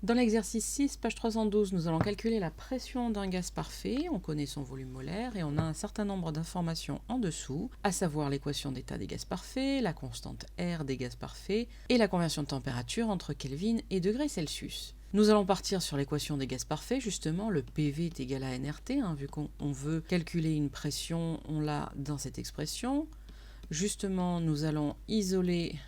Dans l'exercice 6, page 312, nous allons calculer la pression d'un gaz parfait. On connaît son volume molaire et on a un certain nombre d'informations en dessous, à savoir l'équation d'état des gaz parfaits, la constante R des gaz parfaits et la conversion de température entre Kelvin et degrés Celsius. Nous allons partir sur l'équation des gaz parfaits, justement, le PV est égal à nRT, vu qu'on veut calculer une pression, on l'a dans cette expression. Justement, nous allons isoler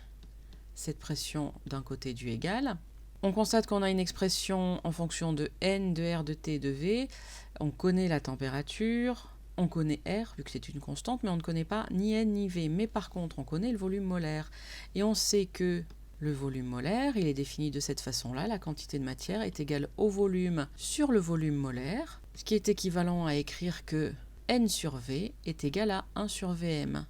cette pression d'un côté du égal. On constate qu'on a une expression en fonction de N, de R, de T, de V. On connaît la température, on connaît R, vu que c'est une constante, mais on ne connaît pas ni N ni V. Mais par contre, on connaît le volume molaire. Et on sait que le volume molaire, il est défini de cette façon-là. La quantité de matière est égale au volume sur le volume molaire, ce qui est équivalent à écrire que N sur V est égal à 1 sur Vm.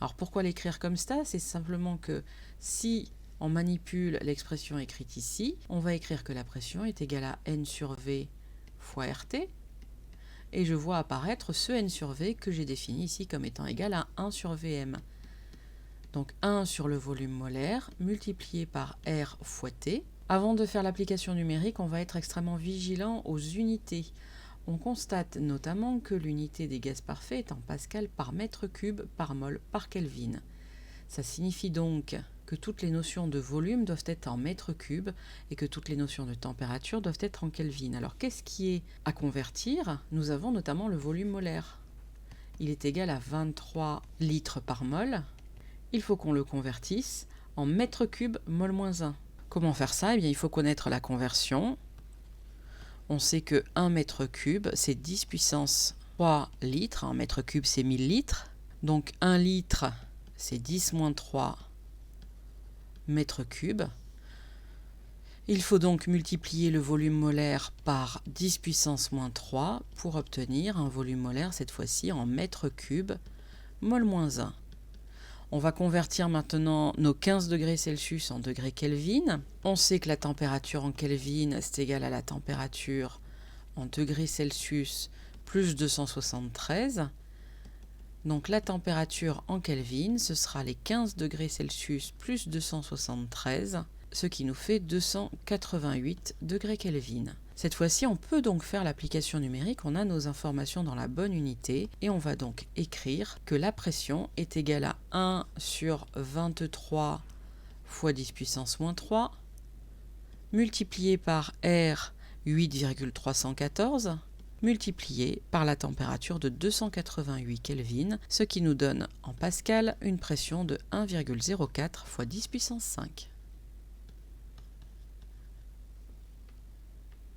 Alors pourquoi l'écrire comme ça? C'est simplement que si on manipule l'expression écrite ici, on va écrire que la pression est égale à N sur V fois RT, et je vois apparaître ce N sur V que j'ai défini ici comme étant égal à 1 sur Vm. Donc 1 sur le volume molaire multiplié par R fois T. Avant de faire l'application numérique, on va être extrêmement vigilant aux unités. On constate notamment que l'unité des gaz parfaits est en pascal par mètre cube par mol par Kelvin. Ça signifie donc que toutes les notions de volume doivent être en mètre cube et que toutes les notions de température doivent être en Kelvin. Alors qu'est-ce qui est à convertir? Nous avons notamment le volume molaire. Il est égal à 23 litres par mol. Il faut qu'on le convertisse en mètre cube mol moins 1. Comment faire ça? Eh bien, il faut connaître la conversion. On sait que 1 mètre cube, c'est 10 puissance 3 litres. 1 mètre cube, c'est 1000 litres. Donc 1 litre, c'est 10 moins 3 mètres cubes. Il faut donc multiplier le volume molaire par 10 puissance moins 3 pour obtenir un volume molaire, cette fois-ci en mètres cubes, mol moins 1. On va convertir maintenant nos 15 degrés Celsius en degrés Kelvin. On sait que la température en Kelvin, c'est égal à la température en degrés Celsius plus 273. Donc la température en Kelvin, ce sera les 15 degrés Celsius plus 273, ce qui nous fait 288 degrés Kelvin. Cette fois-ci, on peut donc faire l'application numérique, on a nos informations dans la bonne unité, et on va donc écrire que la pression est égale à 1 sur 23 fois 10 puissance moins 3, multiplié par R 8,314, multiplié par la température de 288 Kelvin, ce qui nous donne en pascal une pression de 1,04 fois 10 puissance 5.